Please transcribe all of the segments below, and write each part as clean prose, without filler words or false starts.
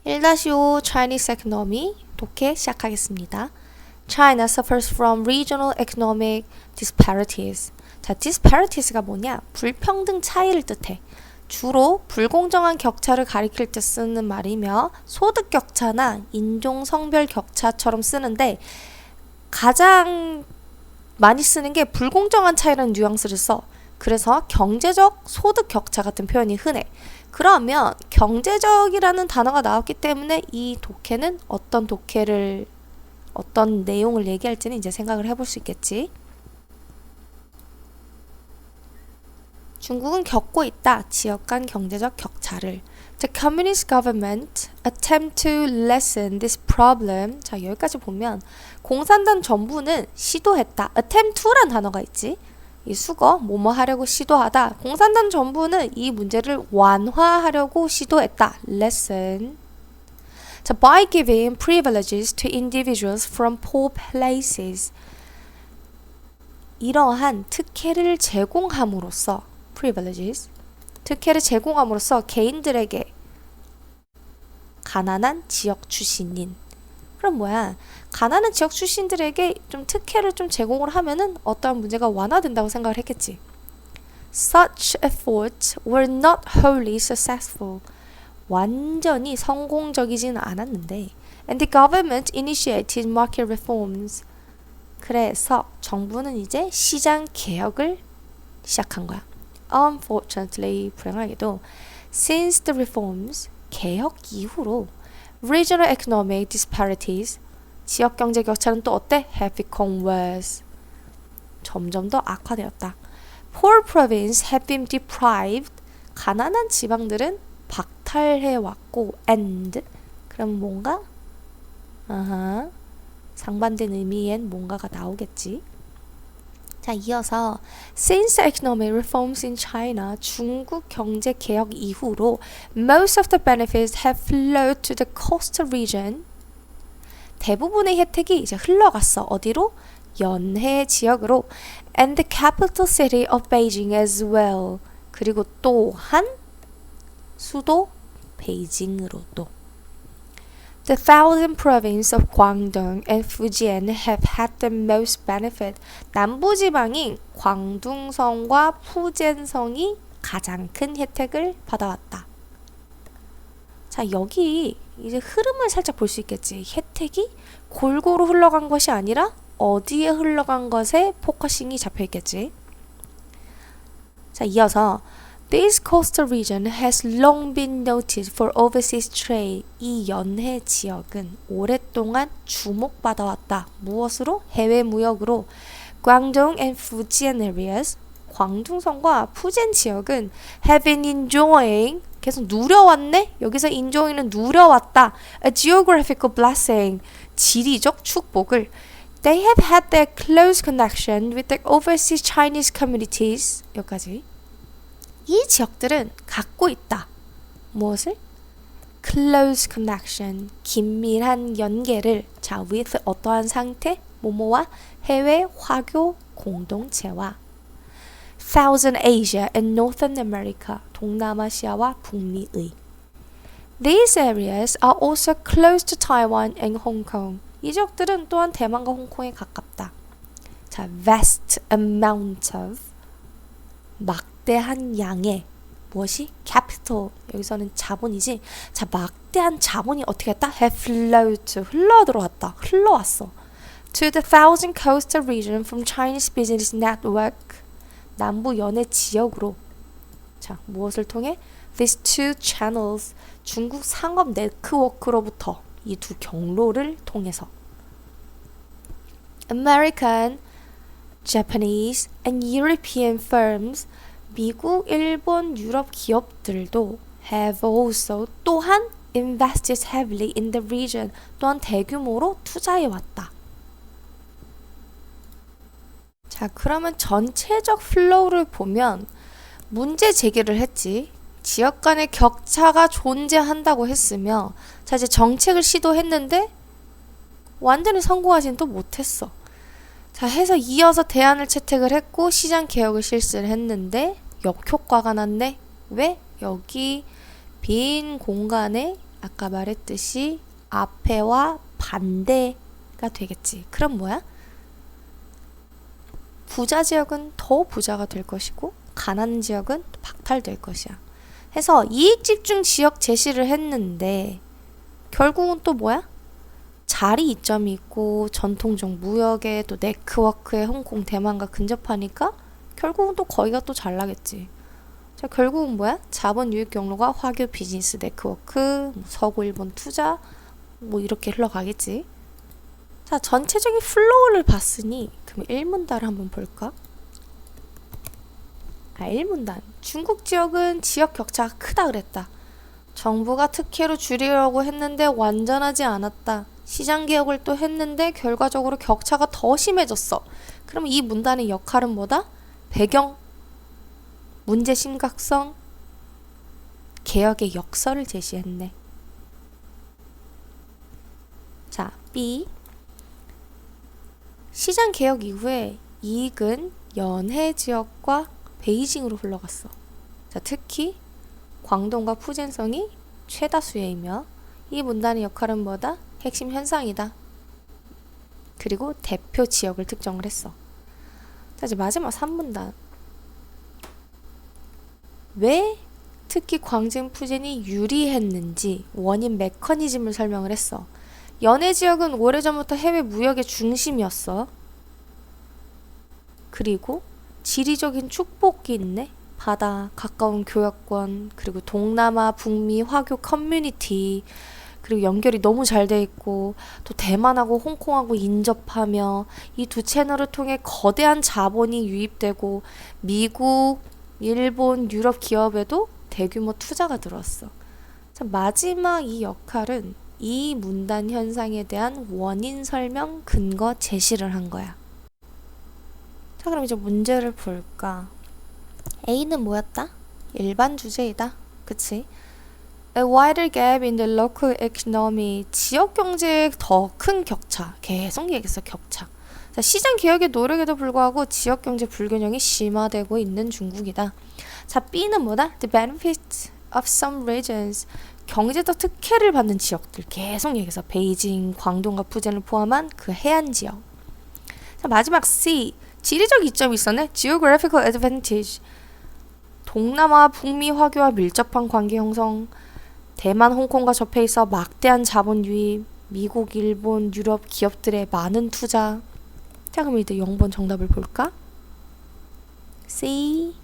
1-5 Chinese Economy 독해 시작하겠습니다. China suffers from regional economic disparities. 자, disparities가 뭐냐? 불평등 차이를 뜻해. 주로 불공정한 격차를 가리킬 때 쓰는 말이며 소득 격차나 인종, 성별 격차처럼 쓰는데 가장 많이 쓰는 게 불공정한 차이라는 뉘앙스를 써. 그래서 경제적 소득 격차 같은 표현이 흔해. 그러면 경제적이라는 단어가 나왔기 때문에 이 독해는 어떤 내용을 얘기할지는 이제 생각을 해볼 수 있겠지. 중국은 겪고 있다. 지역 간 경제적 격차를. The communist government attempt to lessen this problem. 자, 여기까지 보면 공산당 정부는 시도했다. attempt to란 단어가 있지. 이 수거, 뭐뭐 하려고 시도하다. 공산당 정부는 이 문제를 완화하려고 시도했다. lessen. 자, by giving privileges to individuals from poor places. 이러한 특혜를 제공함으로써 privileges. 특혜를 제공함으로써 개인들에게 가난한 지역 출신인. 그럼 뭐야? 가난한 지역 출신들에게 좀 특혜를 좀 제공을 하면은 어떠한 문제가 완화된다고 생각을 했겠지. Such efforts were not wholly successful. 완전히 성공적이지는 않았는데 and the government initiated market reforms. 그래서 정부는 이제 시장 개혁을 시작한 거야. Unfortunately, 불행하게도 since the reforms, 개혁 이후로 regional economic disparities, 지역 경제 격차는 또 어때? have become worse. 점점 더 악화되었다. Poor provinces have been deprived. 가난한 지방들은 박탈해왔고 and 그럼 뭔가? 상반된 의미엔 뭔가가 나오겠지. 자, 이어서 Since economic reforms in China, 중국 경제 개혁 이후로 most of the benefits have flowed to the coastal region. 대부분의 혜택이 이제 흘러갔어. 어디로? 연해 지역으로. And the capital city of Beijing as well. 그리고 또한 수도 베이징으로도. The southern province of Guangdong and Fujian have had the most benefit. 남부지방인 광둥성과 푸젠성이 가장 큰 혜택을 받아왔다. 자, 여기 이제 흐름을 살짝 볼 수 있겠지. 혜택이 골고루 흘러간 것이 아니라 어디에 흘러간 것에 포커싱이 잡혀 있겠지. 자, 이어서 This coastal region has long been noted for overseas trade. 이 연해 지역은 오랫동안 주목받아왔다. 무엇으로? 해외 무역으로. Guangdong and Fujian areas, 광둥성과 푸젠 지역은 have been enjoying, 계속 누려왔네? 여기서 enjoy는 누려왔다. A geographical blessing, 지리적 축복을. They have had their close connection with the overseas Chinese communities. 여기까지. 이 지역들은 갖고 있다. 무엇을? Close connection, 긴밀한 연계를. 자, with 어떠한 상태? 뭐뭐와? 해외 화교 공동체와. Southern Asia and Northern America, 동남아시아와 북미의. These areas are also close to Taiwan and Hong Kong. 이 지역들은 또한 대만과 홍콩에 가깝다. 자, vast amount of, 막대한 양의 무엇이? capital, 여기서는 자본이지. 자, 막대한 자본이 어떻게 했다? have flowed, 흘러들어왔다. 흘러왔어. to the southern coastal region from Chinese business network, 남부 연해 지역으로. 자, 무엇을 통해? These two channels, 중국 상업 네트워크로부터 이 두 경로를 통해서. American, Japanese and European firms, 미국, 일본, 유럽 기업들도 have also, 또한 invested heavily in the region, 또한 대규모로 투자해왔다. 자, 그러면 전체적 플로우를 보면 문제 제기를 했지. 지역 간의 격차가 존재한다고 했으며, 자, 이제 정책을 시도했는데 완전히 성공하지는 또 못했어. 자, 해서 이어서 대안을 채택을 했고 시장 개혁을 실시를 했는데 역효과가 났네. 왜? 여기 빈 공간에 아까 말했듯이 앞에와 반대가 되겠지. 그럼 뭐야? 부자 지역은 더 부자가 될 것이고 가난 지역은 박탈될 것이야. 해서 이익 집중 지역 제시를 했는데 결국은 또 뭐야? 자리 이점이 있고 전통적 무역에 또 네트워크에 홍콩, 대만과 근접하니까 결국은 또 거기가 또 잘 나겠지. 자, 결국은 뭐야? 자본 유입 경로가 화교 비즈니스 네트워크, 서구 일본 투자 뭐 이렇게 흘러가겠지. 자, 전체적인 플로우를 봤으니 그럼 1문단을 한번 볼까? 1문단. 중국 지역은 지역 격차가 크다 그랬다. 정부가 특혜로 줄이려고 했는데 완전하지 않았다. 시장 개혁을 또 했는데 결과적으로 격차가 더 심해졌어. 그럼 이 문단의 역할은 뭐다? 배경, 문제 심각성, 개혁의 역설을 제시했네. 자, B. 시장 개혁 이후에 이익은 연해 지역과 베이징으로 흘러갔어. 자, 특히 광동과 푸젠성이 최다수이며 이 문단의 역할은 뭐다? 핵심 현상이다. 그리고 대표 지역을 특정을 했어. 자, 이제 마지막 3문단. 왜 특히 광진 푸젠이 유리했는지 원인 메커니즘을 설명을 했어. 연해 지역은 오래전부터 해외 무역의 중심이었어. 그리고 지리적인 축복이 있네. 바다, 가까운 교역권, 그리고 동남아, 북미, 화교 커뮤니티, 그리고 연결이 너무 잘 돼 있고 또 대만하고 홍콩하고 인접하며 이 두 채널을 통해 거대한 자본이 유입되고 미국, 일본, 유럽 기업에도 대규모 투자가 들어왔어. 자, 마지막 이 역할은 이 문단 현상에 대한 원인 설명, 근거 제시를 한 거야. 자, 그럼 이제 문제를 볼까? A는 뭐였다? 일반 주제이다. 그치? A wider gap in the local economy. 지역 경제의 더 큰 격차. 계속 얘기했어, 격차. 자, 시장 개혁의 노력에도 불구하고 지역 경제 불균형이 심화되고 있는 중국이다. 자, B는 뭐다? The benefits of some regions. 경제적 특혜를 받는 지역들. 계속 얘기했어. 베이징, 광동과 푸젠을 포함한 그 해안 지역. 자, 마지막 C. 지리적 이점이 있었네. Geographical advantage. 동남아, 북미, 화교와 밀접한 관계 형성. 대만, 홍콩과 접해 있어 막대한 자본 유입. 미국, 일본, 유럽 기업들의 많은 투자. 자, 그럼 이제 0번 정답을 볼까? C,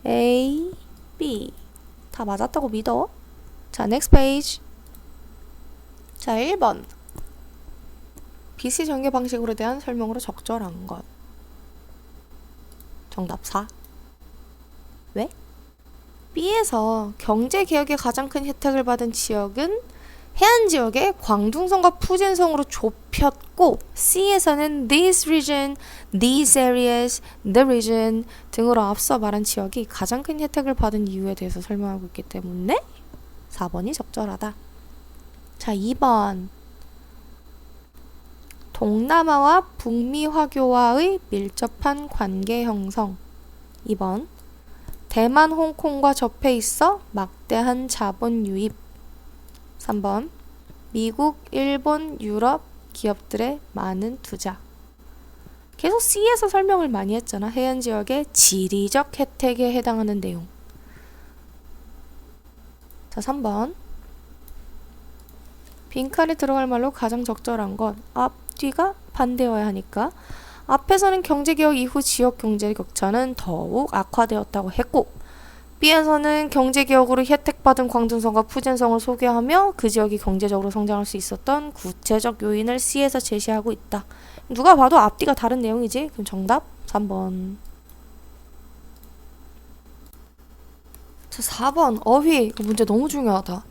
A, B. 다 맞았다고 믿어. 자, next page. 자, 1번. BC 전개 방식으로 대한 설명으로 적절한 것. 정답 4. 왜? B에서 경제개혁의 가장 큰 혜택을 받은 지역은 해안 지역의 광둥성과 푸젠성으로 좁혔고 C에서는 this region, these areas, the region 등으로 앞서 말한 지역이 가장 큰 혜택을 받은 이유에 대해서 설명하고 있기 때문에 4번이 적절하다. 자, 2번. 동남아와 북미 화교와의 밀접한 관계 형성. 2번. 대만, 홍콩과 접해 있어 막대한 자본 유입. 3번. 미국, 일본, 유럽 기업들의 많은 투자. 계속 C에서 설명을 많이 했잖아. 해안 지역의 지리적 혜택에 해당하는 내용. 자, 3번. 빈칸에 들어갈 말로 가장 적절한 건 앞, 뒤가 반대여야 하니까 앞에서는 경제개혁 이후 지역 경제 격차는 더욱 악화되었다고 했고 B에서는 경제개혁으로 혜택받은 광둥성과 푸젠성을 소개하며 그 지역이 경제적으로 성장할 수 있었던 구체적 요인을 C에서 제시하고 있다. 누가 봐도 앞뒤가 다른 내용이지? 그럼 정답 3번. 자, 4번 어휘. 이거 문제 너무 중요하다.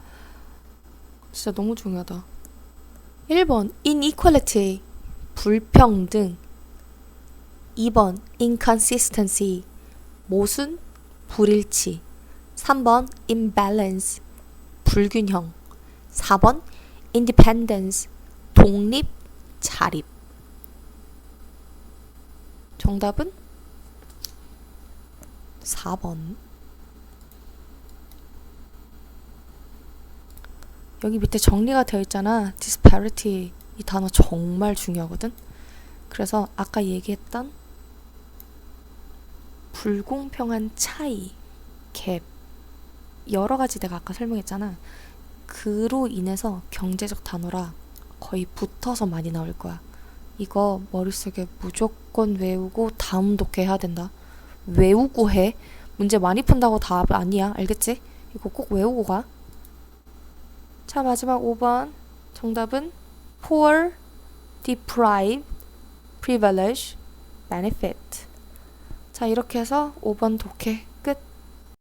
진짜 너무 중요하다. 1번 inequality 불평등. 2번 inconsistency 모순, 불일치. 3번 imbalance 불균형. 4번 independence 독립, 자립. 정답은 4번. 여기 밑에 정리가 되어 있잖아. disparity 이 단어 정말 중요하거든. 그래서 아까 얘기했던 불공평한 차이, 갭, 여러 가지 내가 아까 설명했잖아. 그로 인해서 경제적 단어라 거의 붙어서 많이 나올 거야. 이거 머릿속에 무조건 외우고 다음 독해해야 된다. 외우고 해. 문제 많이 푼다고 답 아니야. 알겠지? 이거 꼭 외우고 가. 자, 마지막 5번. 정답은 poor, deprive, privilege, benefit. 자, 이렇게 해서 5번 독해